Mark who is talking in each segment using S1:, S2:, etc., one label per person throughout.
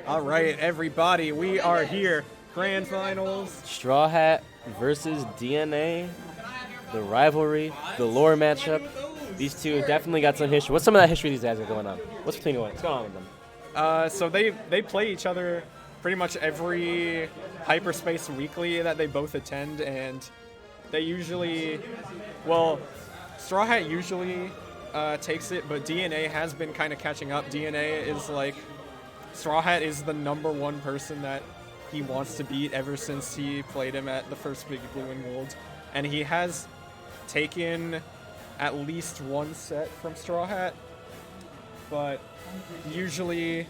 S1: All right, everybody, we are here. Grand Finals.
S2: Strawhat versus DNA. The rivalry, the lore matchup. These two definitely got some history. What's some of that history these guys are going on? What's going on with them?
S1: So they play each other pretty much every hyperspace weekly that they both attend, and they usually, well, Strawhat usually takes it, but DNA has been kind of catching up. DNA is like, Strawhat is the #1 person that he wants to beat ever since he played him at the first Big Blue and Gold, and he has taken at least one set from Strawhat, but usually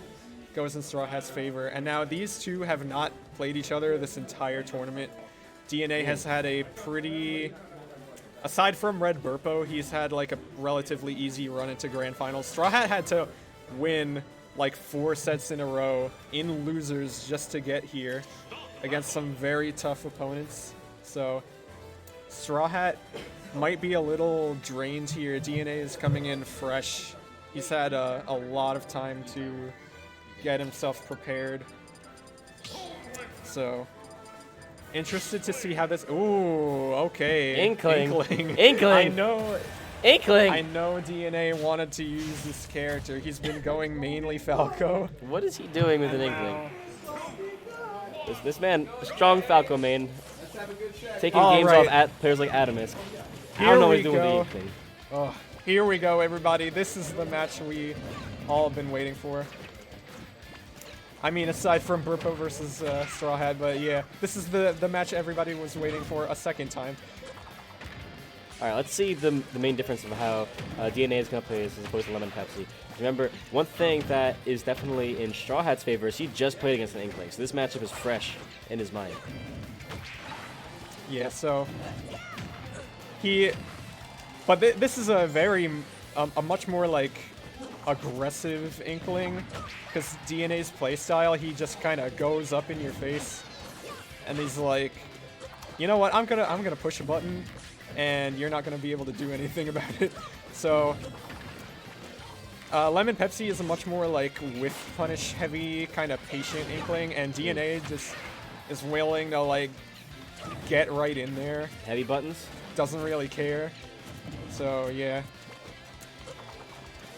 S1: goes in Strawhat's favor. And now these two have not played each other this entire tournament. DNA has had a pretty, aside from Red Burpo, he's had like a relatively easy run into Grand Finals. Strawhat had to win like 4 sets in a row in losers just to get here against some very tough opponents. So Strawhat might be a little drained here. DNA is coming in fresh. He's had a lot of time to get himself prepared. So interested to see how this. Ooh, okay.
S2: Inkling.
S1: I know.
S2: Inkling.
S1: I know DNA wanted to use this character. He's been going mainly Falco.
S2: What is he doing with an Inkling? This man, a strong Falco main, taking games off at players like Adamus. I don't know what he's doing with the Inkling.
S1: Oh, here we go, everybody. This is the match we all have been waiting for. I mean, aside from Burpo versus Strawhat, but yeah, this is the match everybody was waiting for a second time.
S2: All right, let's see the main difference of how DNA is going to play this as opposed to Lemon Pepsi. Remember, one thing that is definitely in Strawhat's favor is he just played against an Inkling, so this matchup is fresh in his mind.
S1: Yeah, so but this is a very, a much more like aggressive Inkling, because DNA's playstyle, he just kind of goes up in your face, and he's like, you know what, I'm gonna push a button, and you're not gonna be able to do anything about it. So Lemon Pepsi is a much more like whiff punish heavy kind of patient Inkling, and DNA just is willing to like get right in there.
S2: Heavy buttons?
S1: Doesn't really care. So yeah,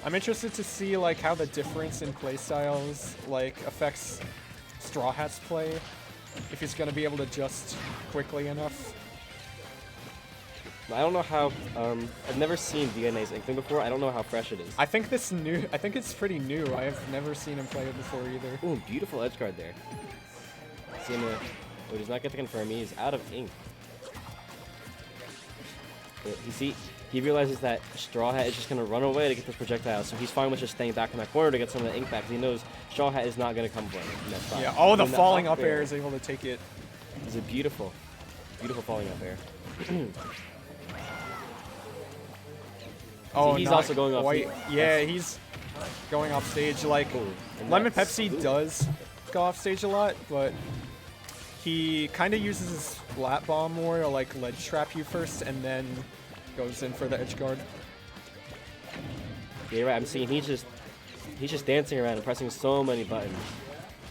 S1: I'm interested to see like how the difference in playstyles like affects Strawhat's play, if he's gonna be able to adjust quickly enough.
S2: I don't know how. I've never seen DNA's Inkling before. I don't know how fresh it is.
S1: I think it's pretty new. I have never seen him play it before either.
S2: Ooh, beautiful edge guard there. See him. Oh, he's not get to confirm. He's out of ink. But you see, he realizes that Strawhat is just going to run away to get this projectile, so he's fine with just staying back in that corner to get some of the ink back, because he knows Strawhat is not going to come for him in that spot.
S1: Yeah, oh, the falling up air is able to take it.
S2: It's a beautiful, beautiful falling up air.
S1: Oh,
S2: he's also going off.
S1: Yeah, he's going off stage. Like, Lemon Pepsi does go off stage a lot, but he kind of uses his flat bomb more to like ledge trap you first, and then goes in for the edge guard.
S2: Yeah, right. I'm seeing he's just dancing around and pressing so many buttons.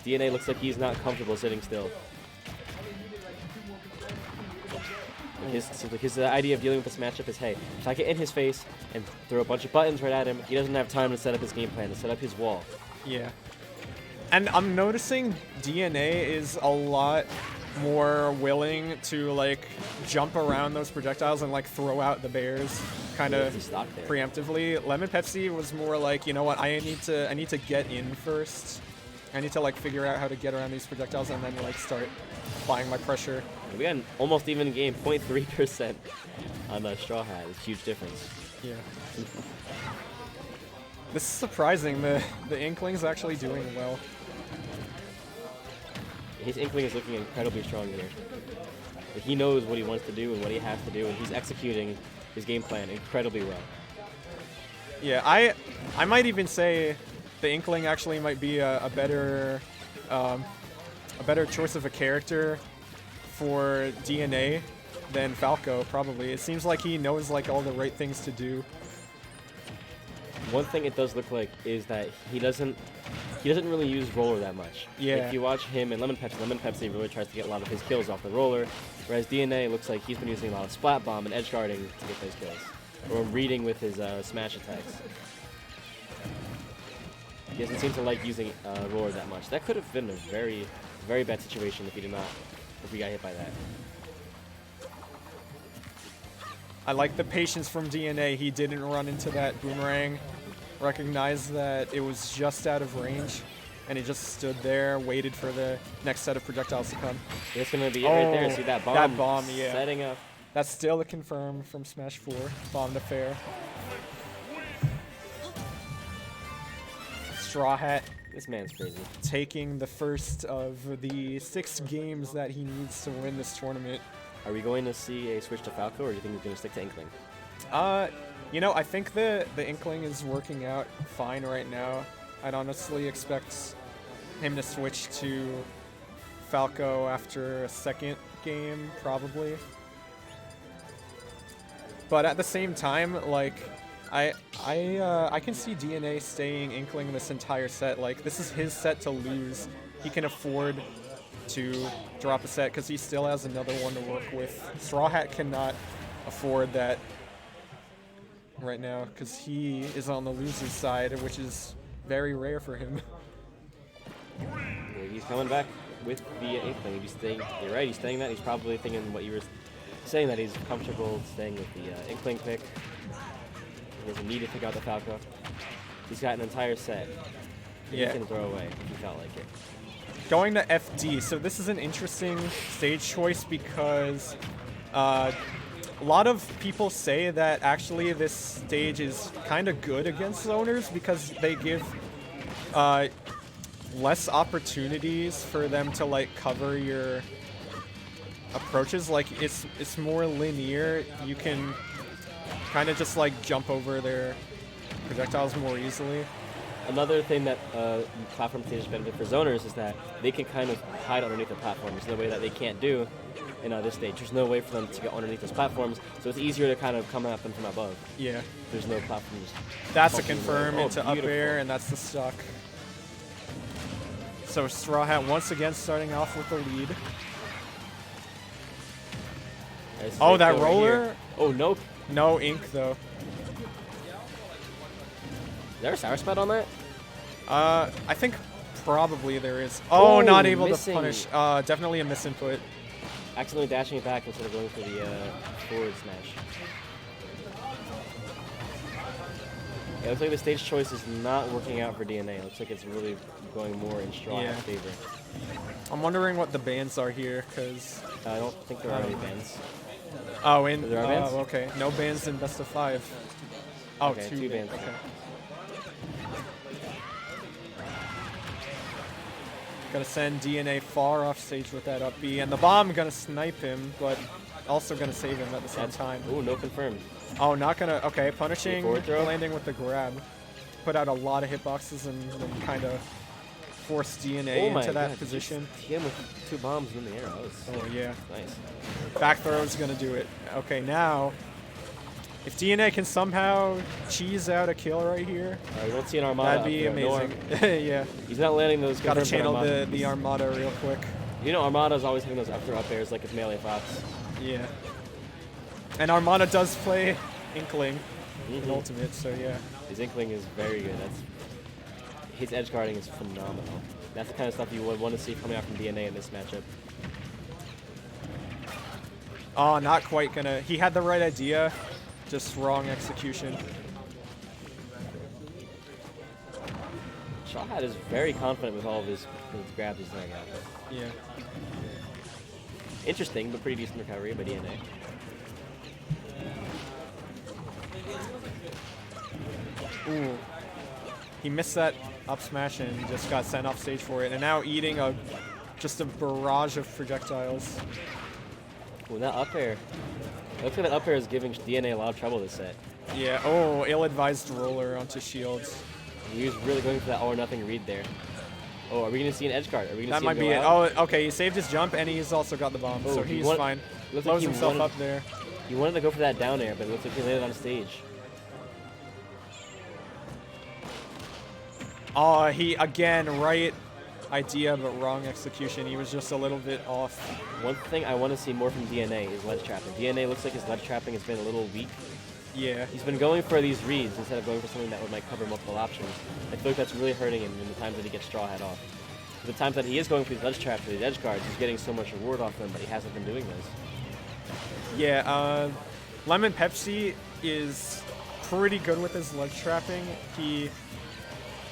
S2: DNA looks like he's not comfortable sitting still. His idea of dealing with this matchup is, hey, if I get in his face and throw a bunch of buttons right at him, he doesn't have time to set up his game plan, to set up his wall.
S1: Yeah. And I'm noticing DNA is a lot more willing to like jump around those projectiles and like throw out the bears kind of preemptively. Lemon Pepsi was more like, you know what, I need to get in first. I need to like figure out how to get around these projectiles and then like start applying my pressure.
S2: We got an almost even game, 0.3% on Strawhat. It's a huge difference.
S1: Yeah. This is surprising. The Inkling's actually doing well.
S2: His Inkling is looking incredibly strong here. He knows what he wants to do and what he has to do, and he's executing his game plan incredibly well.
S1: Yeah, I might even say the Inkling actually might be a better choice of a character for DNA than Falco, probably. It seems like he knows like all the right things to do.
S2: One thing it does look like is that he doesn't he doesn't really use roller that much.
S1: Yeah.
S2: If you watch him and Lemon Pepsi really tries to get a lot of his kills off the roller, whereas DNA looks like he's been using a lot of splat bomb and edge guarding to get those kills, or reading with his smash attacks. He doesn't seem to like using roller that much. That could have been a very, very bad situation if he got hit by that.
S1: I like the patience from DNA. He didn't run into that boomerang, recognized that it was just out of range, and he just stood there, waited for the next set of projectiles to come.
S2: It's going to be it right there. See that bomb?
S1: That bomb, yeah.
S2: Setting up.
S1: That's still a confirm from Smash 4. Bomb to fair. Strawhat.
S2: This man's crazy.
S1: Taking the first of the 6 games that he needs to win this tournament.
S2: Are we going to see a switch to Falco, or do you think he's going to stick to Inkling?
S1: You know, I think the Inkling is working out fine right now. I'd honestly expect him to switch to Falco after a second game, probably. But at the same time, like, I can see DNA staying Inkling this entire set. Like, this is his set to lose. He can afford to drop a set because he still has another one to work with. Strawhat cannot afford that right now because he is on the loser's side, which is very rare for him.
S2: Yeah, he's coming back with the Inkling. You're right, he's staying that. He's probably thinking what you were saying, that he's comfortable staying with the Inkling pick. He doesn't need to pick out the Falco. He's got an entire set.
S1: Yeah.
S2: He can throw away if he felt like it.
S1: Going to FD, so this is an interesting stage choice because a lot of people say that actually this stage is kind of good against zoners because they give less opportunities for them to like cover your approaches. Like it's more linear. You can kind of just like jump over their projectiles more easily.
S2: Another thing that platform stages benefit for zoners is that they can kind of hide underneath the platforms in a way that they can't do in this stage. There's no way for them to get underneath those platforms, so it's easier to kind of come at them from above.
S1: Yeah.
S2: There's no platforms.
S1: That's a confirm into
S2: beautiful.
S1: up air, and that's the stuck. So Strawhat once again starting off with the lead. Oh, that roller?
S2: Here. Oh, no.
S1: No ink, though.
S2: Is there a sour spot on that?
S1: I think probably there is. Oh, not able
S2: missing.
S1: to punish. Definitely a misinput.
S2: Accidentally dashing it back instead of going for the forward smash. Yeah, it looks like the stage choice is not working out for DNA. It looks like it's really going more in Strawhat's favor.
S1: I'm wondering what the bans are here, because...
S2: I don't think there are any bans.
S1: Oh, in...
S2: There are bans?
S1: Okay. No bans in best of 5. Oh,
S2: okay, two bans.
S1: Okay. Gonna send DNA far off stage with that up B, and the bomb gonna snipe him, but also gonna save him at the same time.
S2: Ooh, no confirmed.
S1: Oh, not gonna. Okay, punishing,
S2: throw.
S1: landing with the grab. Put out a lot of hitboxes and then kind of force DNA into that position.
S2: He hit him with 2 bombs in the air.
S1: Oh yeah.
S2: Nice.
S1: Back throw is gonna do it. Okay, now if DNA can somehow cheese out a kill right here,
S2: we won't see an Armada.
S1: that'd be amazing. Yeah.
S2: He's not landing those.
S1: Gotta channel the Armada real quick.
S2: You know, Armada's always having those up airs like it's Melee Fox.
S1: Yeah. And Armada does play Inkling in Ultimate, so yeah.
S2: His Inkling is very good. His edge guarding is phenomenal. That's the kind of stuff you would want to see coming out from DNA in this matchup.
S1: Oh, not quite gonna. He had the right idea, just wrong execution.
S2: Strawhat is very confident with all of his grabs he's laying out.
S1: Yeah.
S2: Interesting, but pretty decent recovery by DNA.
S1: Ooh. He missed that up smash and just got sent off stage for it, and now eating just a barrage of projectiles.
S2: Ooh, that up air. It looks like that up air is giving DNA a lot of trouble this set.
S1: Yeah, oh, ill-advised roller onto shields.
S2: He was really going for that all-or-nothing read there. Oh, are we going to see an edge guard? Are we going to
S1: That
S2: see
S1: might be it. Oh, okay, he saved his jump, and he's also got the bomb, so he's fine. Blows himself up there.
S2: He wanted to go for that down air, but it looks like he landed on stage.
S1: Oh, he again, right idea but wrong execution. He was just a little bit off.
S2: One thing I want to see more from DNA is ledge trapping. DNA looks like his ledge trapping has been a little weak.
S1: Yeah.
S2: He's been going for these reads instead of going for something that might cover multiple options. I feel like that's really hurting him in the times that he gets Straw Hat off. The times that he is going for these ledge traps, for these edge guards, he's getting so much reward off them, but he hasn't been doing this.
S1: Yeah, Lemon Pepsi is pretty good with his ledge trapping. He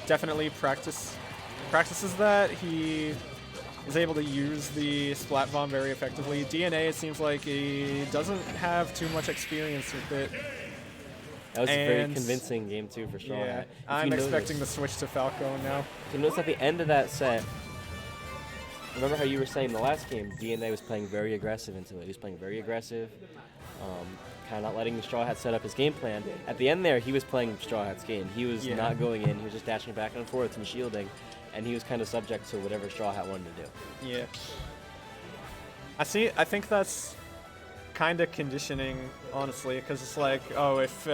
S1: definitely practices that. He is able to use the Splat Bomb very effectively. DNA, it seems like he doesn't have too much experience with it.
S2: That was a very convincing game, too, for Strawhat.
S1: Yeah, I'm expecting the switch to Falco now.
S2: If you notice at the end of that set, remember how you were saying in the last game, DNA was playing very aggressive into it. He was playing very aggressive, kind of not letting Straw Hat set up his game plan. At the end there, he was playing Straw Hat's game. He was not going in. He was just dashing back and forth and shielding, and he was kind of subject to whatever Straw Hat wanted to do.
S1: Yeah. I think that's kind of conditioning, honestly, because it's like, oh, if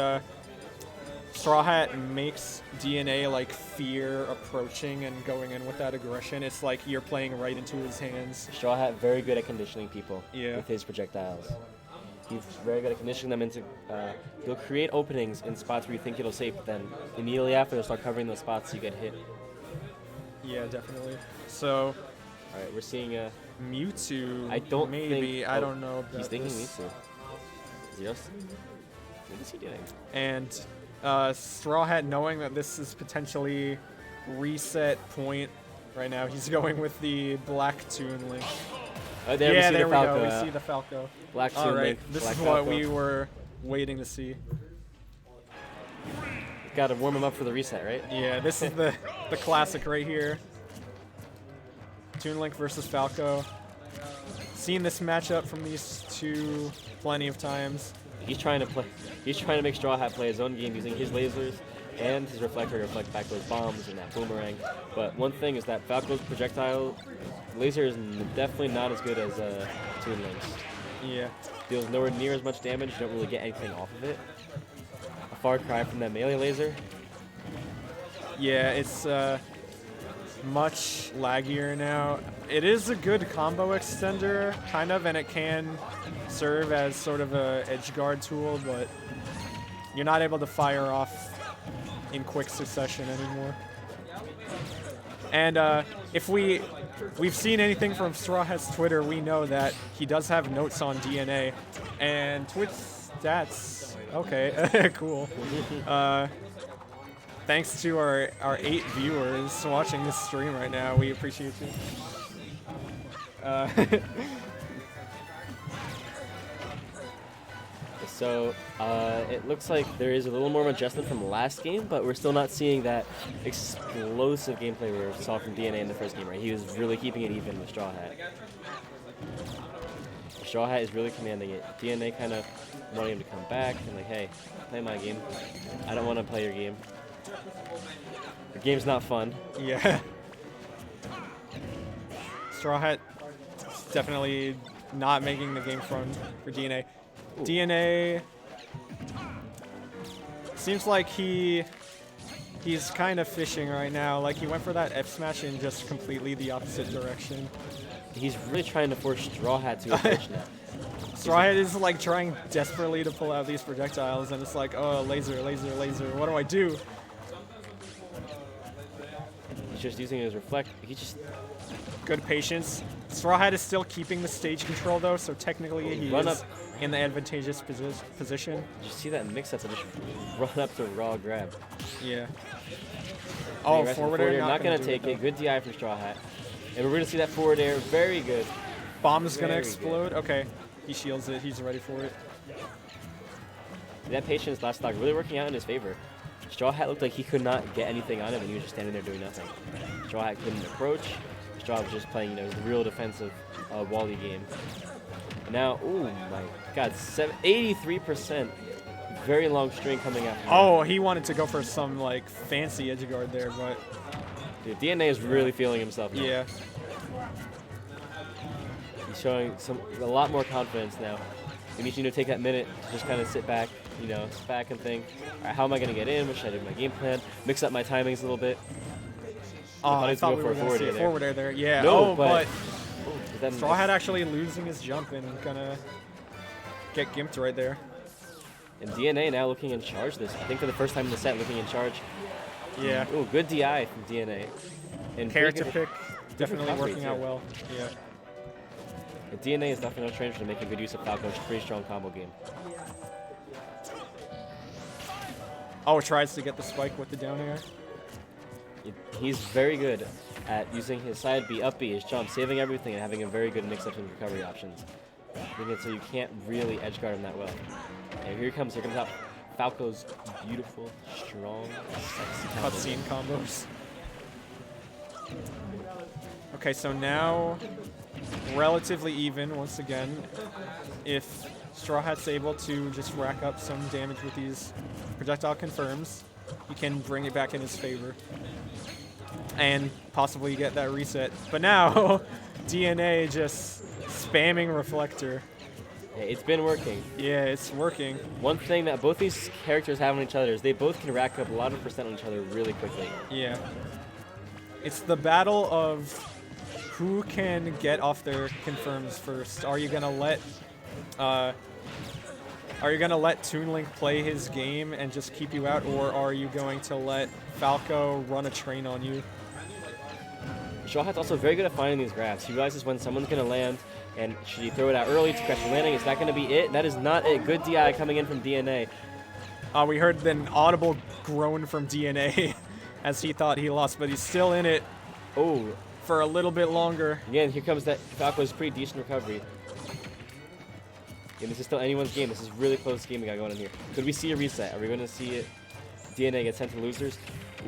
S1: Straw Hat makes DNA like fear approaching and going in with that aggression, it's like you're playing right into his hands.
S2: Straw Hat very good at conditioning people
S1: Yeah.
S2: with his projectiles. He's very good at conditioning them into. He'll create openings in spots where you think it'll safe, but then immediately after they'll start covering those spots, so you get hit.
S1: Yeah, definitely. So,
S2: all right, we're seeing a
S1: Mewtwo.
S2: I don't
S1: maybe.
S2: think,
S1: I don't know. About
S2: he's thinking
S1: this.
S2: Mewtwo. What is he doing?
S1: And Straw Hat, knowing that this is potentially reset point right now, he's going with the black Toon Link.
S2: Oh, there we see the Falco.
S1: We see the Falco.
S2: Black Toon
S1: All right,
S2: Link.
S1: this
S2: Black
S1: is
S2: Falco.
S1: what we were waiting to see.
S2: Got to warm him up for the reset, right?
S1: Yeah, this is the classic right here. Toon Link versus Falco. Seen this matchup from these two plenty of times.
S2: He's trying to play. He's trying to make Straw Hat play his own game using his lasers and his reflector to reflect back those bombs and that boomerang. But one thing is that Falco's projectile laser is definitely not as good as Toon Link's.
S1: Yeah.
S2: Deals nowhere near as much damage. You don't really get anything off of it. A far cry from that melee laser.
S1: Yeah, it's much laggier now. It is a good combo extender, kind of, and it can serve as sort of a edge guard tool, but you're not able to fire off in quick succession anymore. And if we've seen anything from Straw Hat's Twitter, we know that he does have notes on DNA, and Twitch stats. Okay, cool. Thanks to our 8 viewers watching this stream right now. We appreciate you.
S2: So it looks like there is a little more adjustment from the last game, but we're still not seeing that explosive gameplay we saw from DNA in the first game, right? He was really keeping it even with Straw Hat. Straw Hat is really commanding it. DNA kind of wanting him to come back and like, hey, play my game. I don't want to play your game. The game's not fun.
S1: Yeah. Straw Hat definitely not making the game fun for DNA. Ooh. DNA seems like he's kind of fishing right now. Like he went for that F smash in just completely the opposite direction.
S2: He's really trying to force Straw Hat to approach now.
S1: Straw Hat is like trying desperately to pull out these projectiles, and it's like, oh, laser, laser, laser. What do I do?
S2: He's just using his reflect. He just
S1: good patience. Straw Hat is still keeping the stage control though, so technically he is in the advantageous position.
S2: Did you see that mix-up and just run up to raw grab?
S1: Yeah. Oh, forward air,
S2: not going to take it. Good DI for Straw Hat. And we're going to see that forward air. Very good.
S1: Bomb's going to explode. Okay. He shields it. He's ready for it.
S2: That patience last stock really working out in his favor. Straw Hat looked like he could not get anything on him, and he was just standing there doing nothing. Straw Hat couldn't approach. Straw Hat was just playing, his real defensive Wally game. Now, oh my God, 83%. Very long string coming out.
S1: Oh, he wanted to go for some like fancy edge guard there, but
S2: dude, DNA is really feeling himself now.
S1: Yeah.
S2: He's showing a lot more confidence now. It needs you to take that minute to just kind of sit back, sit back and think, all right, how am I going to get in? What should I do with my game plan? Mix up my timings a little bit.
S1: Oh, I
S2: he was
S1: thought
S2: going
S1: we were
S2: for a
S1: going to see a
S2: there.
S1: forward air there. Yeah.
S2: No,
S1: oh, but
S2: then
S1: Strawhat actually losing his jump and gonna get gimped right there.
S2: And DNA now looking in charge this. I think for the first time in the set, looking in charge.
S1: Yeah.
S2: Oh, good DI from DNA. And
S1: Character
S2: pretty
S1: pick definitely
S2: recovery,
S1: working out
S2: too.
S1: well. Yeah.
S2: And DNA is definitely no stranger to making good use of Falco's pretty strong combo game.
S1: Oh, tries to get the spike with the down air.
S2: He's very good at using his side B, up B, his jump, saving everything, and having a very good mix-up in recovery options. Making it so you can't really edge guard him that well. And here comes out Falco's beautiful, strong, sexy
S1: Cutscene combos. Okay, so now relatively even once again. If Strawhat's able to just rack up some damage with these projectile confirms, he can bring it back in his favor and possibly get that reset. But now DNA just spamming reflector.
S2: Yeah, it's been working.
S1: Yeah, it's working.
S2: One thing that both these characters have on each other is they both can rack up a lot of percent on each other really quickly.
S1: Yeah. It's the battle of who can get off their confirms first. Are you gonna let Toon Link play his game and just keep you out, or are you going to let Falco run a train on you?
S2: Strawhat's also very good at finding these grabs. He realizes when someone's going to land, and should he throw it out early to catch the landing? Is that going to be it? That is not it. Good DI coming in from DNA.
S1: We heard an audible groan from DNA as he thought he lost, but he's still in it.
S2: Oh,
S1: for a little bit longer.
S2: Again, here comes that Falco's pretty decent recovery. And this is still anyone's game. This is really close game we got going on here. Could we see a reset? Are we going to see it? DNA get sent to losers?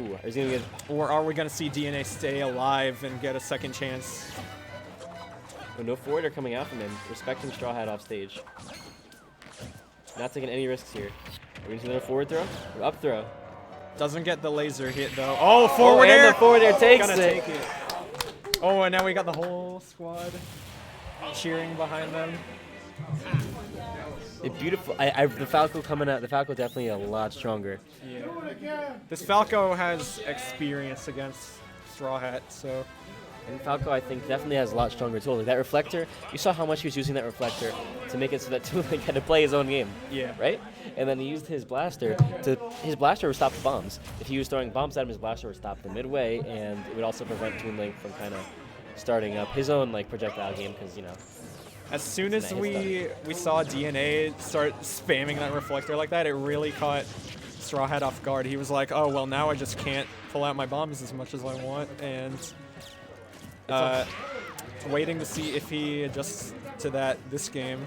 S2: Ooh, is he gonna get...
S1: Or are we going to see DNA stay alive and get a second chance?
S2: Oh, no forwarder coming out from him. Respecting Strawhat off stage. Not taking any risks here. Are we going to see another forward throw? Or up throw?
S1: Doesn't get the laser hit though. Oh, forward
S2: air!
S1: And
S2: the forward air takes
S1: Gonna
S2: it.
S1: Take it. Oh, and now we got the whole squad cheering behind them.
S2: Beautiful. The Falco coming out. The Falco definitely a lot stronger.
S1: Yeah. This Falco has experience against Strawhat, so.
S2: And Falco, I think, definitely has a lot stronger tools. Like that reflector, you saw how much he was using that reflector to make it so that Toon had to play his own game.
S1: Yeah.
S2: Right? And then he used his blaster his blaster would stop the bombs. If he was throwing bombs at him, his blaster would stop them midway, and it would also prevent Toon Link from kind of starting up his own like projectile game, because you know.
S1: As soon as we saw DNA start spamming that reflector like that, it really caught Strawhat off guard. He was like, "Oh well, now I just can't pull out my bombs as much as I want," and waiting to see if he adjusts to that this game.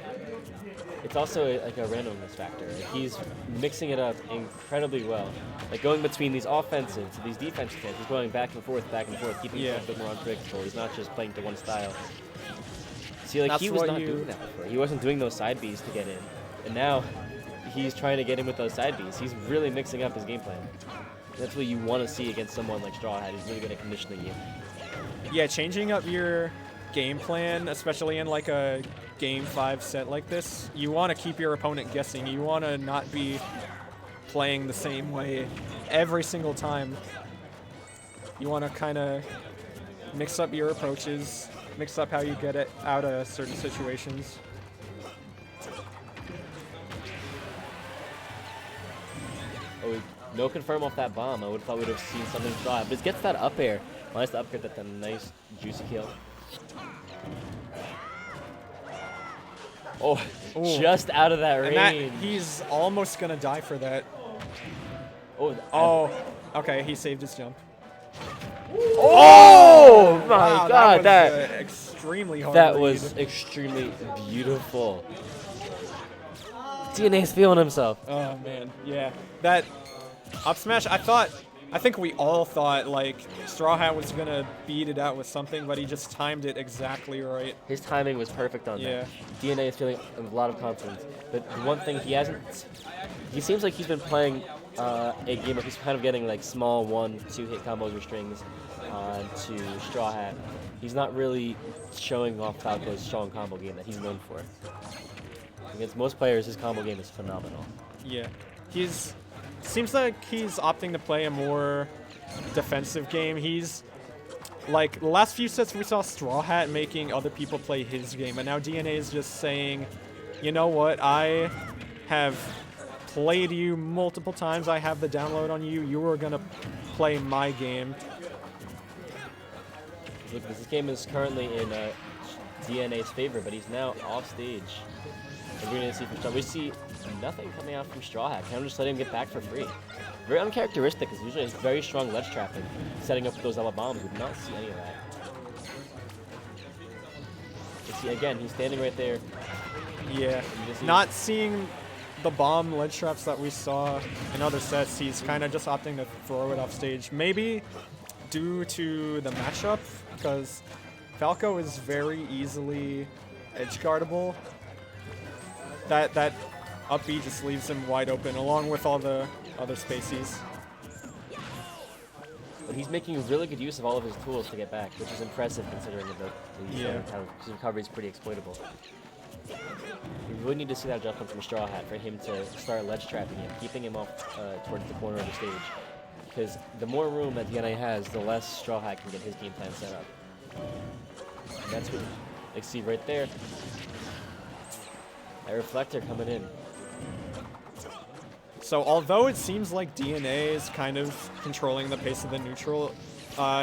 S2: It's also like a randomness factor. Like he's mixing it up incredibly well. Like going between these offensive to these defensive hits, he's going back and forth, keeping it a bit more unpredictable. He's not just playing to one style. See, like he was not doing that before. He wasn't doing those side Bs to get in, and now he's trying to get in with those side Bs. He's really mixing up his game plan. That's what you want to see against someone like Strawhat. He's really good at conditioning you.
S1: Yeah, changing up your game plan, especially in like a Game 5 set like this, you want to keep your opponent guessing. You want to not be playing the same way every single time. You want to kind of mix up your approaches, mix up how you get it out of certain situations.
S2: Oh, no confirm off that bomb. I would have thought we would have seen something fly. But it gets that up air. Minus the upgrade, that's a nice, juicy kill. Oh,
S1: Ooh.
S2: Just out of that range.
S1: He's almost going to die for that.
S2: Oh,
S1: okay, he saved his jump.
S2: Oh my
S1: wow,
S2: God,
S1: that was extremely hard.
S2: That
S1: lead.
S2: was extremely beautiful. DNA's feeling himself.
S1: Oh man, yeah. That up smash, I think we all thought like Strawhat was gonna beat it out with something, but he just timed it exactly right.
S2: His timing was perfect on that. DNA is feeling a lot of confidence, but one thing he seems like he's been playing a game where he's kind of getting like small 1-2 hit combos or strings to Strawhat. He's not really showing off Falco's strong combo game that he's known for. Against most players, his combo game is phenomenal.
S1: Yeah, seems like he's opting to play a more defensive game. He's like the last few sets we saw Straw Hat making other people play his game, and now DNA is just saying, you know what, I have played you multiple times, I have the download on you, you are gonna play my game.
S2: Look, this game is currently in DNA's favor, but he's now off stage. And we're gonna see from we see nothing coming out from Straw Hat. Kind of just let him get back for free. Very uncharacteristic, because usually it's very strong ledge trapping, setting up those double bombs. We did not see any of that. You see, again, he's standing right there.
S1: Yeah, not seeing the bomb ledge traps that we saw in other sets. He's kind of just opting to throw it off stage. Maybe due to the matchup, because Falco is very easily edge guardable. That up B just leaves him wide open, along with all the other spacies.
S2: But he's making really good use of all of his tools to get back, which is impressive considering his recovery is pretty exploitable. We really need to see that adjustment from Straw Hat for him to start ledge trapping him, keeping him off towards the corner of the stage. Because the more room that DNA has, the less Straw Hat can get his game plan set up. And that's what you see right there. A reflector coming in.
S1: So although it seems like DNA is kind of controlling the pace of the neutral,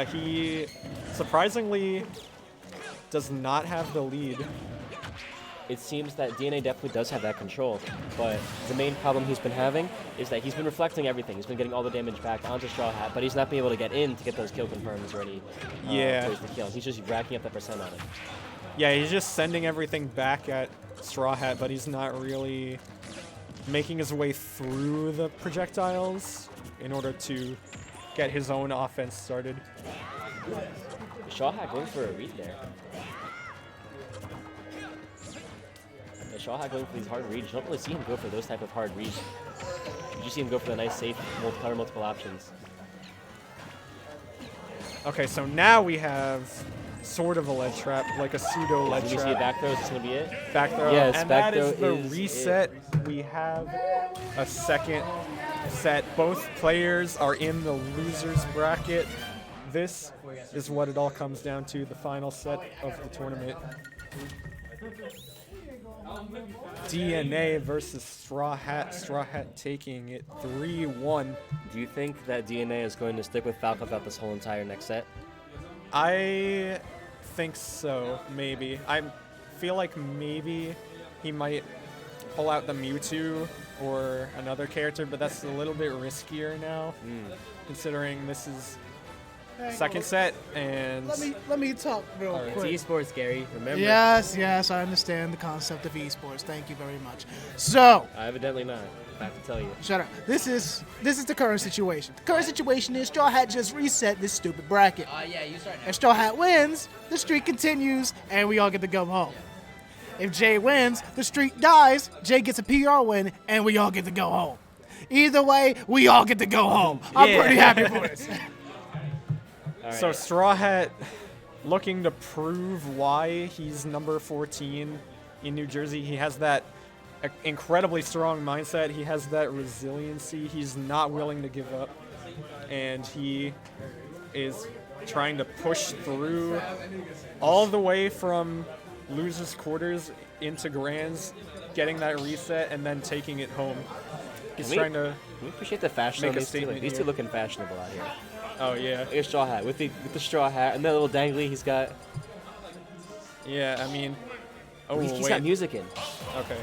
S1: he surprisingly does not have the lead.
S2: It seems that DNA definitely does have that control, but the main problem he's been having is that he's been reflecting everything. He's been getting all the damage back onto Straw Hat, but he's not been able to get in to get those kill confirms ready. Towards the kill. He's just racking up that percent on it.
S1: Yeah, he's just sending everything back at Straw Hat, but he's not really making his way through the projectiles in order to get his own offense started.
S2: Straw Hat going for a read there. Straw Hat going for these hard reads. You don't really see him go for those type of hard reads. You just see him go for the nice, safe, multiple options.
S1: Okay, so now we have sort of a ledge trap, like a pseudo ledge trap.
S2: You see a back throw? Is this going to be it?
S1: Back throw.
S2: Yes,
S1: and
S2: back
S1: that is
S2: throw
S1: the reset. We have a second set. Both players are in the loser's bracket. This is what it all comes down to, the final set of the tournament. DNA versus Straw Hat. Straw Hat taking it 3-1.
S2: Do you think that DNA is going to stick with Falco throughout this whole entire next set?
S1: I think so, maybe. I feel like maybe he might pull out the Mewtwo or another character, but that's a little bit riskier now, considering this is second set, and
S3: let me talk real quick.
S2: It's esports, Gary. Remember?
S3: Yes, I understand the concept of esports. Thank you very much. So,
S2: Evidently not. I have to tell you.
S3: Shut up. This is the current situation. The current situation is Straw Hat just reset this stupid bracket.
S4: Yeah, you start now.
S3: If Straw Hat wins, the streak continues, and we all get to go home. If Jay wins, the streak dies, Jay gets a PR win, and we all get to go home. Either way, we all get to go home. I'm pretty happy for this.
S2: Right.
S1: So Straw Hat looking to prove why he's number 14 in New Jersey. He has that incredibly strong mindset. He has that resiliency. He's not willing to give up. And he is trying to push through all the way from losers quarters into grands, getting that reset, and then taking it home. He's trying to
S2: we appreciate the fashion on these two. Like, these two looking fashionable out here.
S1: Oh, yeah.
S2: Look at Straw Hat with the straw hat and that little dangly he's got.
S1: Yeah, I mean... Oh,
S2: he's got music in.
S1: Okay.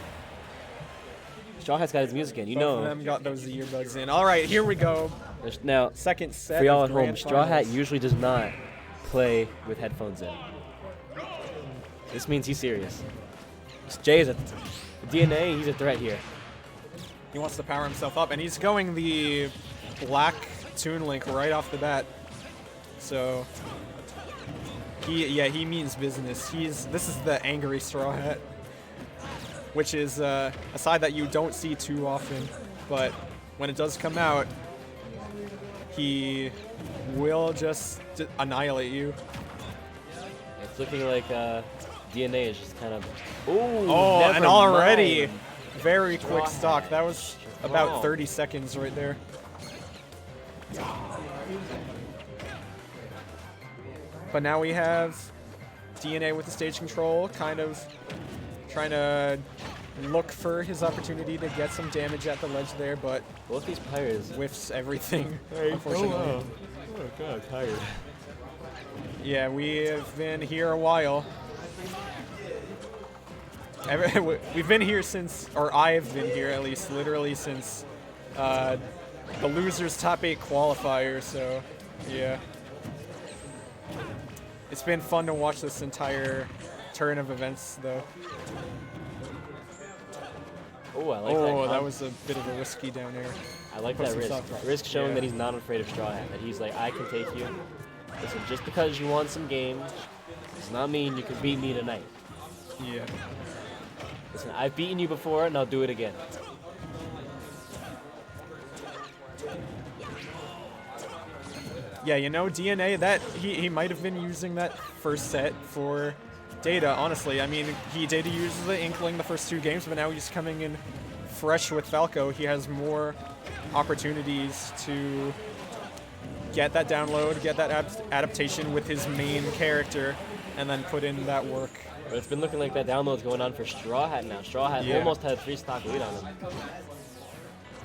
S2: Straw Hat's got his music in. You
S1: Both
S2: know.
S1: of them got those earbuds in. All right, here we go.
S2: Now,
S1: second set.
S2: for y'all
S1: of
S2: at home,
S1: grand
S2: Straw Hat
S1: finals.
S2: usually does not play with headphones in. This means he's serious. Jay is a DNA. He's a threat here.
S1: He wants to power himself up, and he's going the black Toon Link right off the bat. So he means business. This is the angry Straw Hat, which is a side that you don't see too often, but when it does come out, he will just annihilate you.
S2: It's looking like DNA is just kind of.
S1: Oh,
S2: never
S1: and already
S2: mind.
S1: very quick stock. That was about 30 seconds right there. But now we have DNA with the stage control, kind of trying to look for his opportunity to get some damage at the ledge there, but
S2: both these players
S1: whiffs everything, unfortunately.
S2: Oh god, I'm tired.
S1: Yeah, we have been here a while. We've been here since, or I've been here at least, literally since the losers top 8 qualifier, so yeah. It's been fun to watch this entire turn of events, though.
S2: Oh, I like that.
S1: Oh, that was a bit of a risky down air.
S2: I like that risk. Risk showing
S1: Yeah.
S2: that he's not afraid of Strawhat, that he's like, I can take you. Listen, just because you won some games does not mean you can beat me tonight.
S1: Yeah.
S2: Listen, I've beaten you before, and I'll do it again.
S1: Yeah, you know, DNA, that he might have been using that first set for data, honestly. I mean, he did use the Inkling the first 2 games, but now he's coming in fresh with Falco. He has more opportunities to get that download, get that adaptation with his main character, and then put in that work.
S2: But it's been looking like that download's going on for Strawhat now. Strawhat almost had a 3-stock lead on him.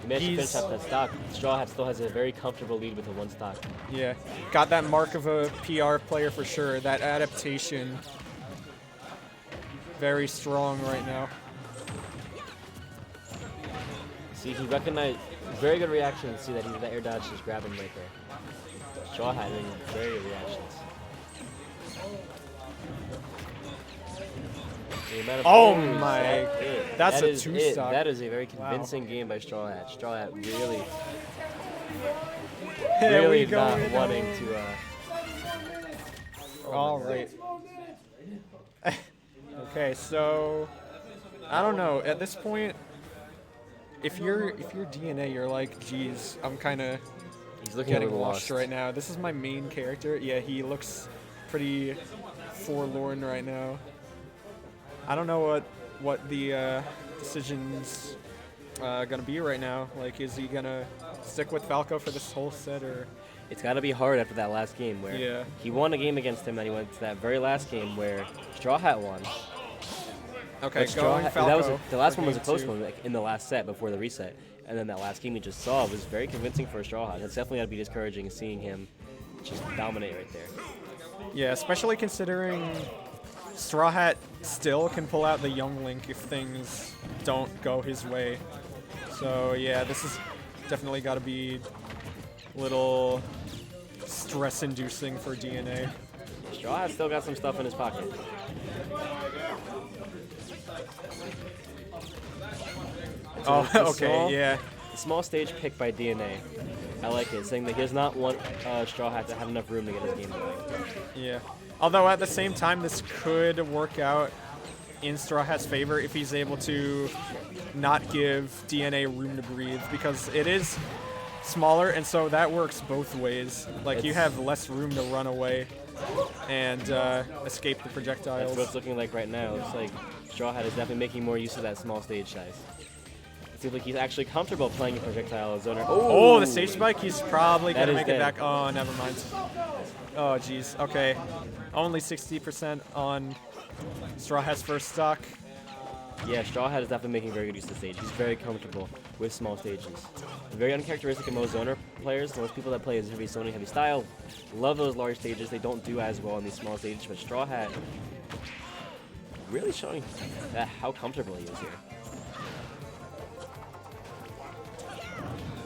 S2: He managed to finish up that stock. Strawhat still has a very comfortable lead with a 1-stock.
S1: Yeah, got that mark of a PR player for sure. That adaptation, very strong right now.
S2: See, he recognized, very good reaction to see that that air dodge just grabbed him right there. Strawhat having very good reactions.
S1: Oh my, that's a 2-stock.
S2: That is a very convincing game by Strawhat. Strawhat really, not wanting to.
S1: All right. Okay, so I don't know. At this point, if you're DNA, you're like, geez, I'm kind of getting washed right now. This is my main character. Yeah, he looks pretty forlorn right now. I don't know what the decision's gonna be right now. Like, is he gonna stick with Falco for this whole set, or?
S2: It's got to be hard after that last game where he won a game against him, and he went to that very last game where Strawhat won.
S1: Okay, going Falco.
S2: That was the last one was a close one, like in the last set before the reset, and then that last game we just saw was very convincing for Strawhat. It's definitely got to be discouraging seeing him just dominate right there.
S1: Yeah, especially considering Strawhat still can pull out the Young Link if things don't go his way. So yeah, this is definitely got to be a little stress-inducing for DNA.
S2: Strawhat's still got some stuff in his pocket.
S1: Oh, okay, yeah.
S2: The small stage pick by DNA. I like it, saying that he does not want Strawhat to have enough room to get his game going.
S1: Yeah. Although at the same time, this could work out in Strawhat's favor if he's able to not give DNA room to breathe, because it is smaller, and so that works both ways. Like, you have less room to run away and escape the projectiles.
S2: That's what it's looking like right now. It's like Strawhat is definitely making more use of that small stage size. It seems like he's actually comfortable playing a projectile zoner.
S1: Oh, the stage spike, he's probably going to make it back. Oh, never mind. Oh, jeez. Okay. Only 60% on Strawhat's first stock.
S2: Yeah, Strawhat is definitely making very good use of the stage. He's very comfortable with small stages. Very uncharacteristic of most zoner players. Most people that play as heavy zoning, heavy style love those large stages. They don't do as well on these small stages, but Strawhat really showing how comfortable he is here.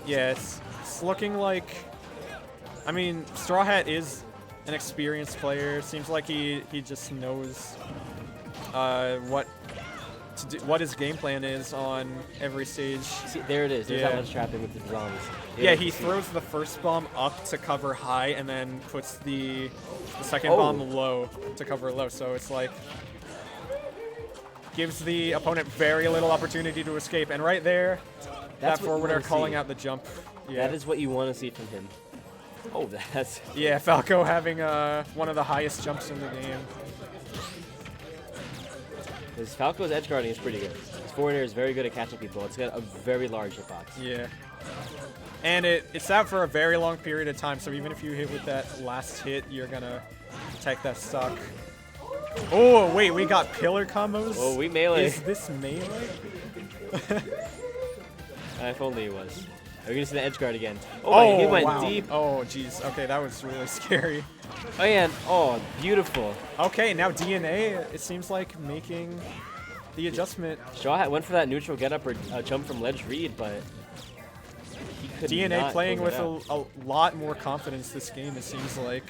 S1: Yeah, it's looking like, I mean, Strawhat is an experienced player. Seems like he just knows what his game plan is on every stage.
S2: See, there it is. There's that much trapping with the zombies.
S1: Yeah, he throws the first bomb up to cover high and then puts the second bomb low to cover low. So it's like, gives the opponent very little opportunity to escape. And right there, that forwarder calling out the jump. Yeah.
S2: That is what you want to see from him. Oh, that's...
S1: Yeah, Falco having one of the highest jumps in the game.
S2: Because Falco's edge guarding is pretty good. His forward air is very good at catching people. It's got a very large hitbox.
S1: Yeah. And it's out for a very long period of time, so even if you hit with that last hit, you're gonna take that stock. Oh, wait, we got pillar combos?
S2: Oh, we melee.
S1: Is this melee?
S2: If only it was. Are we gonna see the edge guard again? Oh, he went
S1: wow.
S2: deep.
S1: Oh, jeez. Okay, that was really scary.
S2: Oh, yeah. Oh, beautiful.
S1: Okay, now DNA, it seems like making the adjustment.
S2: Strawhat went for that neutral get up or jump from ledge read, but he could
S1: DNA
S2: not
S1: playing
S2: close
S1: with
S2: it out.
S1: a lot more confidence this game, it seems like.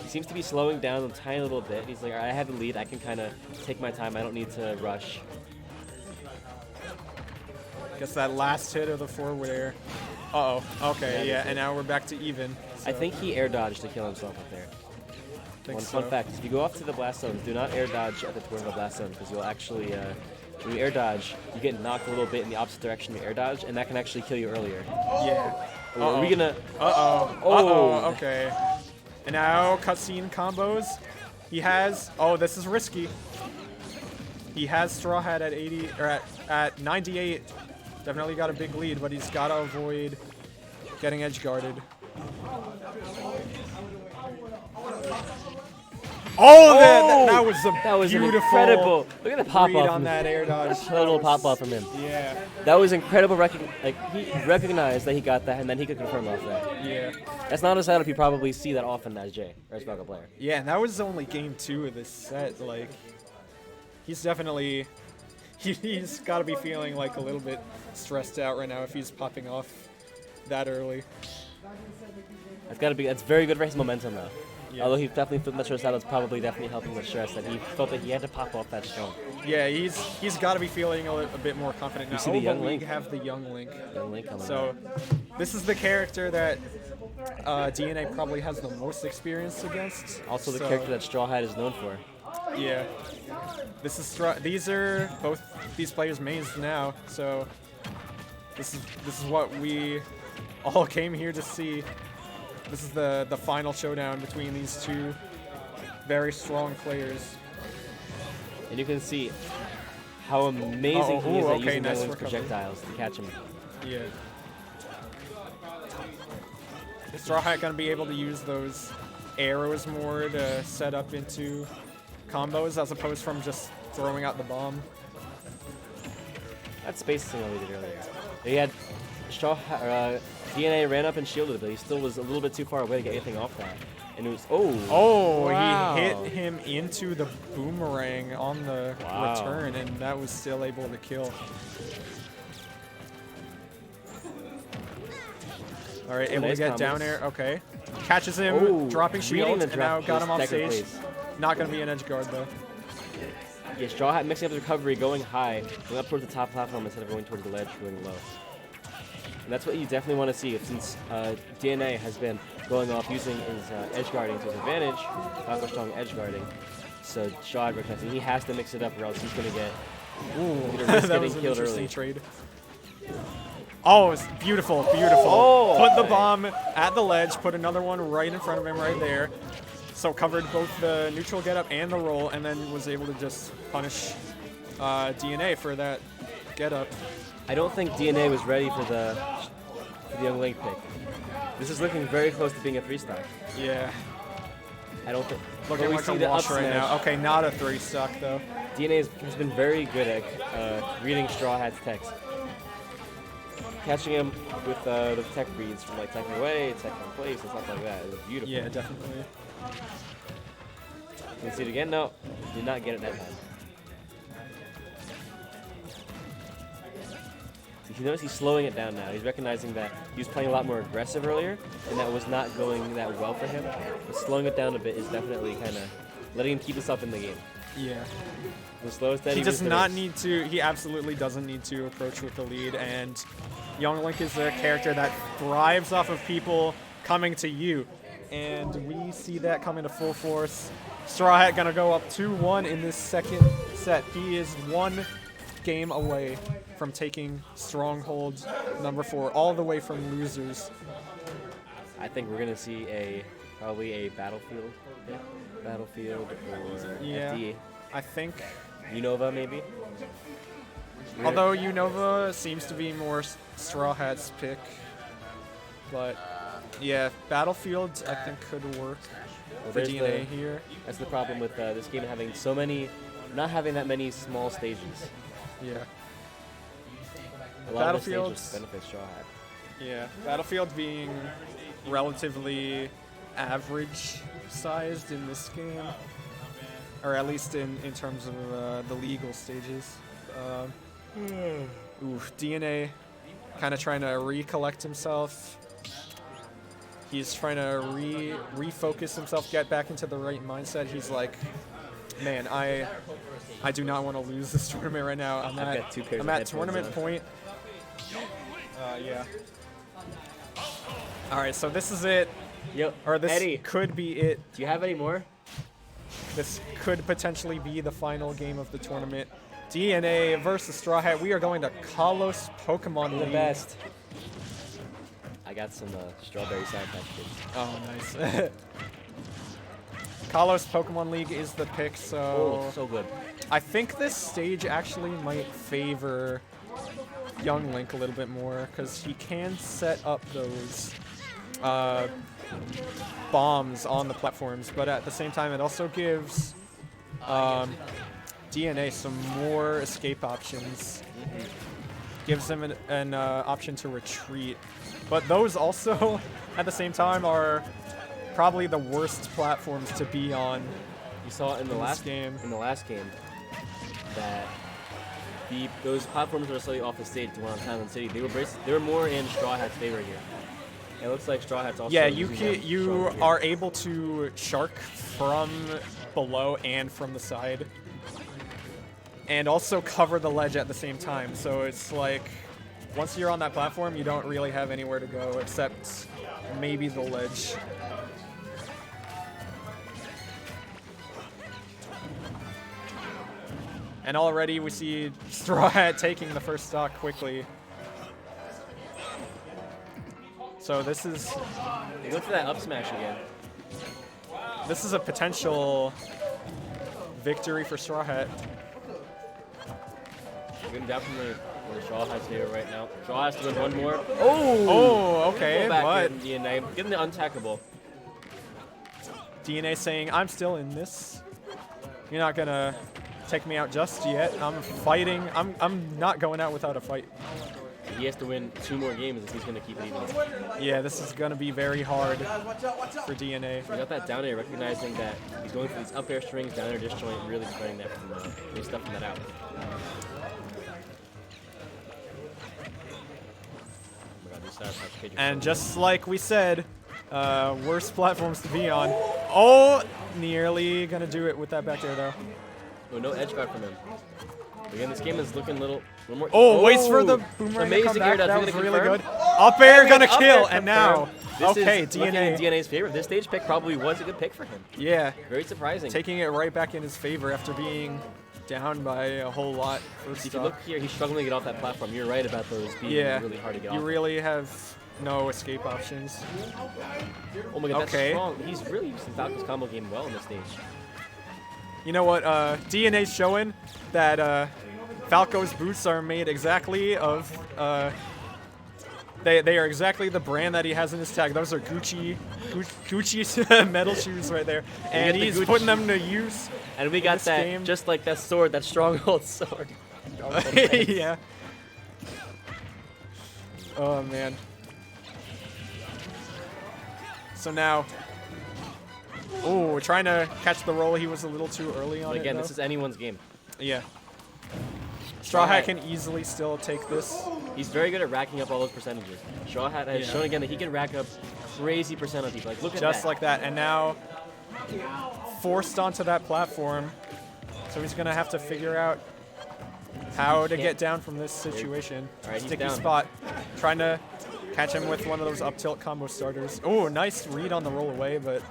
S2: He seems to be slowing down a tiny little bit. He's like, I have the lead. I can kind of take my time. I don't need to rush.
S1: Guess that last hit of the forward air. Uh-oh. Okay, yeah, and now we're back to even.
S2: I think he air dodged to kill himself up there. Fun fact, if you go off to the blast zones, do not air dodge at the tour of the blast zone, because you'll actually, when you air dodge, you get knocked a little bit in the opposite direction you air dodge, and that can actually kill you earlier.
S1: Yeah.
S2: Are we gonna...
S1: Uh-oh.
S2: Oh.
S1: Uh-oh, okay. And now cutscene combos. He has... Oh, this is risky. He has Strawhat at 80, or at 98. Definitely got a big lead, but he's got to avoid getting edge guarded. Oh, that was beautiful
S2: incredible. Look at the pop
S1: read
S2: off
S1: on that air dodge.
S2: A little pop off from him.
S1: Yeah.
S2: That was incredible. He recognized that he got that, and then he could confirm off that.
S1: Yeah.
S2: That's not a setup you probably see that often as Jay, or as Falco player.
S1: Yeah, and that was only game 2 of this set. Like, he's definitely, he's got to be feeling like a little bit stressed out right now if he's popping off that early.
S2: That's very good for his momentum though.
S1: Yeah.
S2: Although he definitely flipped that stress out, it's probably definitely helping with stress that he felt that he had to pop off that strong.
S1: Yeah, he's got to be feeling a bit more confident now.
S2: You see the young
S1: but
S2: Link?
S1: We have the young Link.
S2: Young Link coming
S1: So this is the character that DNA probably has the most experience against.
S2: Also the character that Strawhat is known for.
S1: Yeah. This is these are both these players' mains now, so this is what we all came here to see. This is the final showdown between these two very strong players.
S2: And you can see how amazing he is at using
S1: nice
S2: Inkling projectiles to catch him.
S1: Yeah. Is Strawhat gonna be able to use those arrows more to set up into combos as opposed from just throwing out the bomb?
S2: That space signal we did earlier. He had DNA ran up and shielded, but he still was a little bit too far away to get anything off that. And it was wow.
S1: He hit him into the boomerang on the return, and that was still able to kill. All right, able to get down air. Okay, catches him, dropping shield, and now got him off stage. Not gonna be an edge guard though.
S2: Yeah, Strawhat mixing up the recovery, going high, going up towards the top platform instead of going towards the ledge, going low. And that's what you definitely want to see, since DNA has been going off using his edge guarding to his advantage, Falco strong edge guarding. So Strawhat recognizing he has to mix it up or else he's going to get
S1: that was an interesting trade. Oh, it's beautiful, beautiful.
S2: Oh.
S1: Put the bomb at the ledge, put another one right in front of him right there. So covered both the neutral getup and the roll, and then was able to just punish DNA for that getup.
S2: I don't think DNA was ready for the young Link pick. This is looking very close to being a 3-stock.
S1: Yeah.
S2: I don't think.
S1: Looking like a wash right now. Okay, not a 3-stock though.
S2: DNA has been very good at reading Strawhat's text. Catching him with the tech reads from like tech away, tech in place, and stuff like that. It was beautiful.
S1: Yeah, definitely.
S2: You can see it again? No, did not get it that time. You notice he's slowing it down now. He's recognizing that he was playing a lot more aggressive earlier, and that was not going that well for him. But slowing it down a bit is definitely kind of letting him keep himself in the game.
S1: Yeah.
S2: The slow, steady.
S1: He does not need to. He absolutely doesn't need to approach with the lead. And Young Link is a character that thrives off of people coming to you, and we see that coming to full force. Strawhat gonna go up 2-1 in this second set. He is one game away from taking Stronghold number 4 all the way from losers.
S2: I think we're gonna see probably a Battlefield, or
S1: Yeah,
S2: FD.
S1: I think
S2: Unova maybe.
S1: Although Unova seems to be more Strawhat's pick. But yeah, Battlefield I think could work for
S2: there's
S1: DNA here.
S2: That's the problem with this game having so many, not having that many small stages.
S1: Yeah.
S2: A lot of the
S1: Battlefield's-
S2: stages benefit Straw Hat.
S1: Yeah, Battlefield being relatively average sized in this game, or at least in terms of the legal stages. DNA kind of trying to recollect himself. He's trying to refocus himself, get back into the right mindset. He's like, man, I do not want to lose this tournament right now. I'm
S2: got 2 pairs
S1: I'm
S2: of
S1: at
S2: headphones
S1: tournament
S2: on.
S1: point. Yeah. All right, so this is it,
S2: Yo,
S1: or this
S2: Eddie,
S1: could be it.
S2: do you have any more?
S1: This could potentially be the final game of the tournament. DNA versus Straw Hat. We are going to Kalos Pokemon
S2: The
S1: League.
S2: best. I got some strawberry side packages.
S1: Oh, nice. Kalos Pokemon League is the pick, so
S2: Oh, so good.
S1: I think this stage actually might favor Young Link a little bit more because he can set up those bombs on the platforms, but at the same time it also gives DNA some more escape options. Gives him an option to retreat. But those also, at the same time, are probably the worst platforms to be on.
S2: You saw in the last
S1: game.
S2: In the last game that those platforms that are slightly off the stage, the one on Thailand City, they were more in Straw Hat's favor here. It looks like Straw Hat's also.
S1: Yeah,
S2: using
S1: you
S2: them strong
S1: are able to shark from below and from the side, and also cover the ledge at the same time. So it's like, once you're on that platform, you don't really have anywhere to go except maybe the ledge. And already we see Straw Hat taking the first stock quickly. So this is
S2: They go for that up smash again.
S1: a potential victory for Straw Hat.
S2: We're going definitely the Straw Hat's favor right now. Straw has to win one more.
S1: Oh, okay,
S2: Go back
S1: but
S2: in DNA. Getting the untackable.
S1: DNA saying, I'm still in this. You're not gonna take me out just yet. I'm fighting. I'm not going out without a fight.
S2: He has to win 2 more games if he's going to keep it even.
S1: Yeah, this is gonna be very hard for DNA.
S2: He got that down air, recognizing that he's going for these up air strings, down air disjoint, really spreading that from really stuffing that out. Oh my God, these side attacks page are
S1: And
S2: so
S1: just like we said, worst platforms to be on. Oh, nearly gonna do it with that back air though.
S2: good. Oh, no edge guard from him. Again, this game is looking a little more.
S1: Oh, waits for the boomerang to come
S2: amazing
S1: back.
S2: air dodge.
S1: That
S2: Is
S1: was
S2: he
S1: really
S2: gonna
S1: good.
S2: confirm?
S1: Up air
S2: Oh,
S1: gonna
S2: up
S1: kill,
S2: air
S1: and now,
S2: This
S1: okay,
S2: is looking in
S1: DNA.
S2: DNA's favor. This stage pick probably was a good pick for him.
S1: Yeah,
S2: Very surprising.
S1: taking it right back in his favor after being down by a whole lot first
S2: If you
S1: off.
S2: look here, he's struggling to get off that platform. You're right about those being
S1: Yeah,
S2: really hard to get
S1: you
S2: off.
S1: really have no escape options.
S2: Oh my God, that's
S1: Okay.
S2: strong. He's really using Falco's combo game well on this stage.
S1: You know what? DNA's showing that Falco's boots are made exactly of. They are exactly the brand that he has in his tag. Those are Gucci metal shoes right there, and
S2: get the
S1: he's
S2: Gucci.
S1: putting them to use.
S2: And we got
S1: this
S2: that,
S1: game.
S2: just like that sword, that Stronghold sword. Stronghold fans.
S1: Yeah. Oh man. So now, oh, trying to catch the roll. He was a little too early on
S2: But again,
S1: it.
S2: this is anyone's game.
S1: Yeah. Straw Hat can easily still take this.
S2: He's very good at racking up all those percentages. Straw Hat has
S1: Yeah.
S2: shown again that he can rack up crazy percent on people. Like, look at
S1: Just
S2: that.
S1: like that. And now forced onto that platform. So he's going to have to figure out how to get down from this situation.
S2: All right, he's
S1: Sticky
S2: down.
S1: spot. Trying to catch him with one of those up tilt combo starters. Oh, nice read on the roll away, but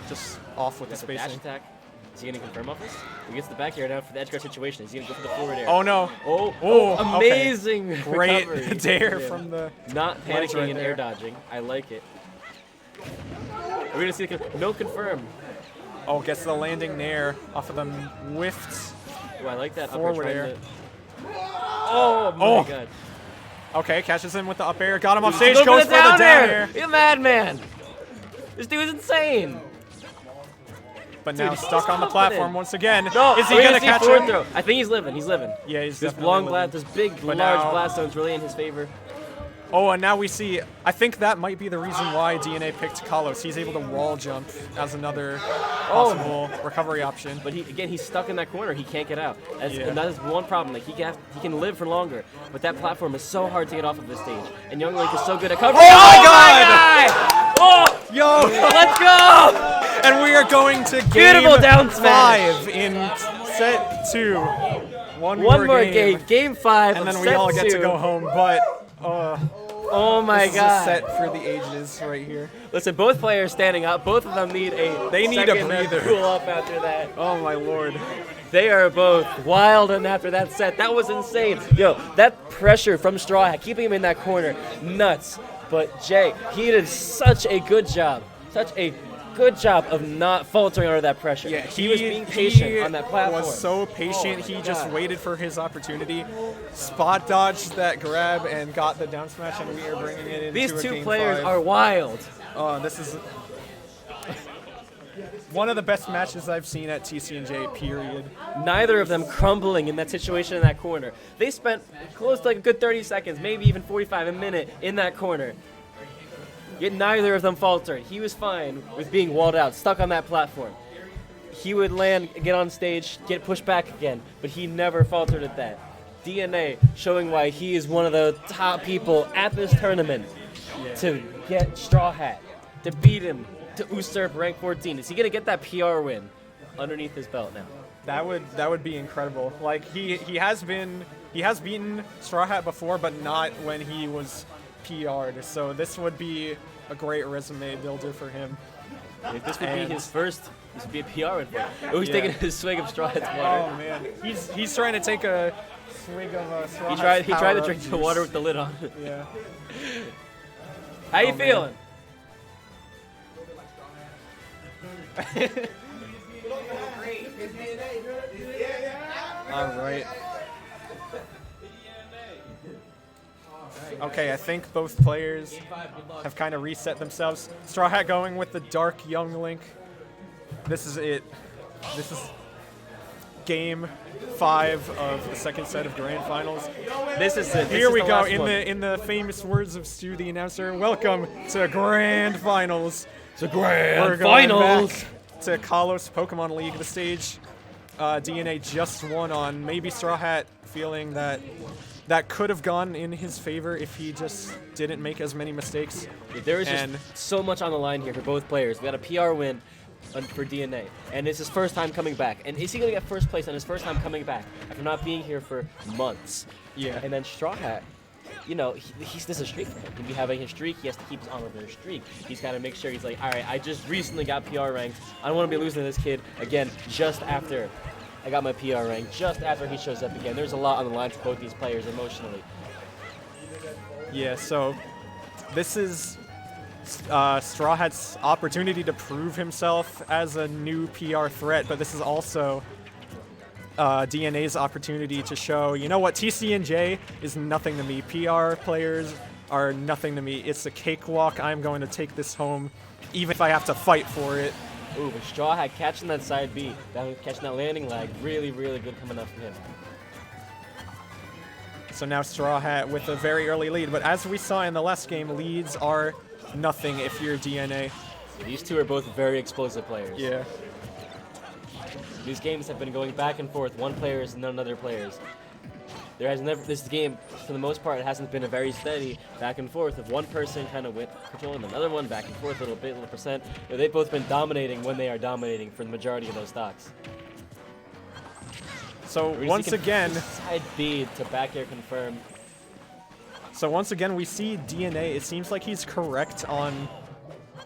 S1: just off with the
S2: That's a dash
S1: spacing.
S2: attack. Is he going to confirm off this? He gets the back air now for the edge guard situation. Is he going to go for the forward air?
S1: Oh no.
S2: Oh,
S1: Oh, okay.
S2: amazing
S1: Great
S2: recovery.
S1: dare
S2: Yeah.
S1: from the
S2: Not
S1: ledge
S2: panicking
S1: right
S2: and
S1: there.
S2: air dodging. I like it. We're going to see no confirm.
S1: Oh, gets the landing nair off of the whiffed
S2: Ooh, I like that
S1: Forward
S2: upper
S1: air.
S2: trying to- Oh my
S1: Oh.
S2: god.
S1: Okay, catches him with the up air. Got him off
S2: Go
S1: stage.
S2: for
S1: Goes
S2: the
S1: for the
S2: down
S1: down
S2: air.
S1: air.
S2: You're a madman. This dude is insane.
S1: But now
S2: Dude,
S1: stuck
S2: he's
S1: on the
S2: confident.
S1: platform once again.
S2: No,
S1: Is he
S2: we're
S1: gonna
S2: see
S1: catch
S2: forward
S1: him?
S2: throw. I think he's living. He's living.
S1: Yeah, he's
S2: This
S1: definitely
S2: long
S1: living.
S2: blast, this big,
S1: But
S2: large
S1: now-
S2: blast zone's really in his favor.
S1: Oh, and now we see, I think that might be the reason why DNA picked Kalos. He's able to wall jump as another possible recovery option.
S2: But he's stuck in that corner. He can't get out.
S1: Yeah.
S2: And that is one problem. Like he can live for longer, but that platform is so hard to get off of this stage. And Young Link is so good at covering.
S1: Oh my
S2: God! Oh,
S1: Yo!
S2: let's go!
S1: And we are going to
S2: Beautiful
S1: game
S2: down smash.
S1: 5 in set 2. One
S2: More
S1: more
S2: game. Game 5.
S1: And
S2: of
S1: then we
S2: set
S1: all get to
S2: 2.
S1: go home, but
S2: Oh my
S1: this is a
S2: god.
S1: set for the ages right here.
S2: Listen, both players standing up. Both of them need a
S1: They need a
S2: second to
S1: breather.
S2: cool up after that.
S1: Oh my lord.
S2: They are both wild, and after that set, that was insane. Yo, that pressure from Strawhat, keeping him in that corner, nuts. But Jay, he did such a good job of not faltering under that pressure.
S1: Yeah,
S2: he was being patient on that platform.
S1: Was so patient.
S2: Oh
S1: he
S2: my
S1: just
S2: God.
S1: waited for his opportunity, spot dodged that grab, and got the down smash. And we are bringing it into
S2: These
S1: a
S2: two
S1: game
S2: players
S1: 5.
S2: are wild.
S1: This is one of the best matches I've seen at TCNJ. Period.
S2: Neither of them crumbling in that situation in that corner. They spent close to like a good 30 seconds, maybe even 45 a minute in that corner. Yet neither of them faltered. He was fine with being walled out, stuck on that platform. He would land, get on stage, get pushed back again, but he never faltered at that. DNA showing why he is one of the top people at this tournament to get Strawhat, to beat him, to usurp rank 14. Is he gonna get that PR win underneath his belt now?
S1: That would be incredible. Like he has beaten Strawhat before, but not when he was PR'd. So this would be a great resume builder for him.
S2: If this would be his first, this would be a PR win for him. Oh, he's taking a swig of Strawhat's water.
S1: Oh man, he's trying to take a swig of Strawhat's
S2: He tried to
S1: power-up
S2: drink the
S1: juice.
S2: water with the lid on.
S1: Yeah.
S2: How you
S1: man.
S2: feeling?
S1: All right. Okay, I think both players have kind of reset themselves. Strawhat going with the dark young Link. This is it. This is game 5 of the second set of grand finals.
S2: This is it. This
S1: Here
S2: is
S1: we
S2: the
S1: go
S2: last
S1: in
S2: one.
S1: the famous words of Stu, the announcer. Welcome to grand finals.
S2: The grand
S1: We're going
S2: finals.
S1: back to Kalos Pokemon League, the stage DNA just won on. Maybe Strawhat feeling that could have gone in his favor if he just didn't make as many mistakes.
S2: There is
S1: And-
S2: just so much on the line here for both players. We got a PR win for DNA, and it's his first time coming back. And is he going to get first place on his first time coming back after not being here for months?
S1: Yeah.
S2: And then Strawhat, you know, this is a streak for him. He'll be having a streak. He has to keep on with his streak. He's got to make sure he's like, all right, I just recently got PR ranked. I don't want to be losing to this kid again just after I got my PR rank, just after he shows up again. There's a lot on the line for both these players emotionally.
S1: Yeah, so this is Strawhat's opportunity to prove himself as a new PR threat, but this is also DNA's opportunity to show, you know what, TCNJ is nothing to me. PR players are nothing to me. It's a cakewalk. I'm going to take this home, even if I have to fight for it.
S2: Ooh, but Strawhat catching that side B, catching that landing lag, really, really good coming up from him.
S1: So now Strawhat with a very early lead, but as we saw in the last game, leads are nothing if you're DNA.
S2: These two are both very explosive players.
S1: Yeah.
S2: These games have been going back and forth, one players and none other players. There has never, this game, for the most part, it hasn't been a very steady back and forth of one person kind of controlling another one, back and forth a little bit, little percent. But they've both been dominating when they are dominating for the majority of those stocks.
S1: So
S2: We're
S1: once
S2: seeing
S1: again,
S2: side B to back air confirm.
S1: we see DNA. It seems like he's correct on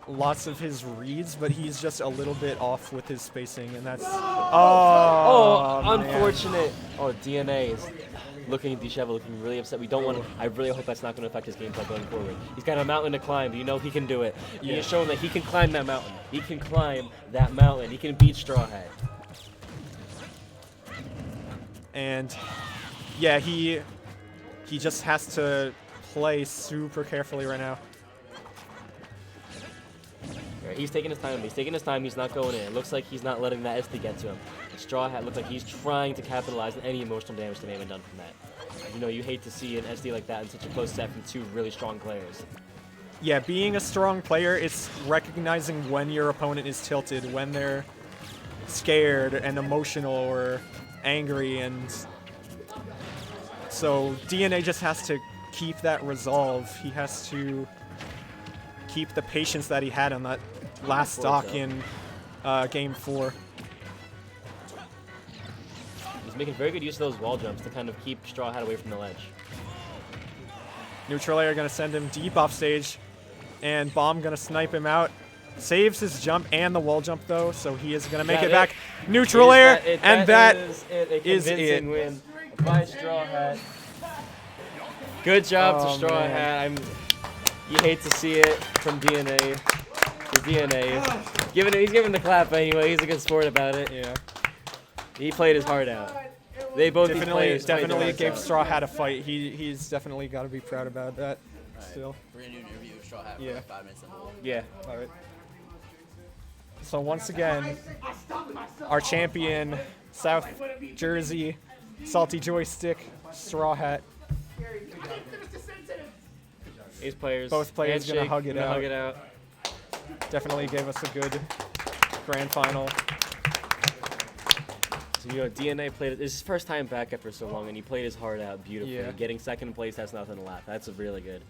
S1: lots of his reads, but he's just a little bit off with his spacing, and that's
S2: Oh,
S1: man.
S2: unfortunate. Oh, DNA is looking disheveled, looking really upset. We don't want to. I really hope that's not going to affect his gameplay going forward. He's got a mountain to climb, but you know he can do it. He has shown that he can climb that mountain. He can climb that mountain. He can beat Strawhat.
S1: And yeah, he just has to play super carefully right now.
S2: Right, he's taking his time. He's taking his time. He's not going in. It looks like he's not letting that SD get to him. Strawhat looks like he's trying to capitalize on any emotional damage that may have been done from that. You know, you hate to see an SD like that in such a close set from two really strong players.
S1: Yeah, being a strong player, it's recognizing when your opponent is tilted, when they're scared and emotional or angry, and so DNA just has to keep that resolve. He has to keep the patience that he had on that last stock in Game 4.
S2: He's making very good use of those wall jumps to kind of keep Strawhat away from the ledge.
S1: Neutral air gonna send him deep off stage, and Bomb gonna snipe him out. Saves his jump and the wall jump though, so he is gonna make it back. Neutral air, and that is it.
S2: Win by Strawhat. Good job to Strawhat. You hate to see it from DNA. The DNA. He's giving the clap anyway. He's a good sport about it.
S1: Yeah.
S2: He played his heart out. They both
S1: definitely gave Strawhat a fight. He's definitely got to be proud about that. Still.
S4: We're gonna do an interview with Strawhat for
S1: Yeah.
S4: like 5 minutes.
S2: Yeah.
S1: All right. So once again, our champion, South Jersey, Salty Joystick, Strawhat.
S2: Ace players.
S1: Both players
S2: Handshake,
S1: gonna hug it out. Definitely gave us a good grand final.
S2: So, you know, DNA played it. This is his first time back after so long, and he played his heart out beautifully.
S1: Yeah.
S2: Getting second place, that's nothing to laugh. That's a really good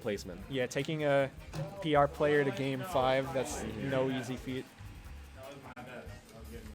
S2: placement.
S1: Yeah, taking a PR player to Game 5, that's no easy feat.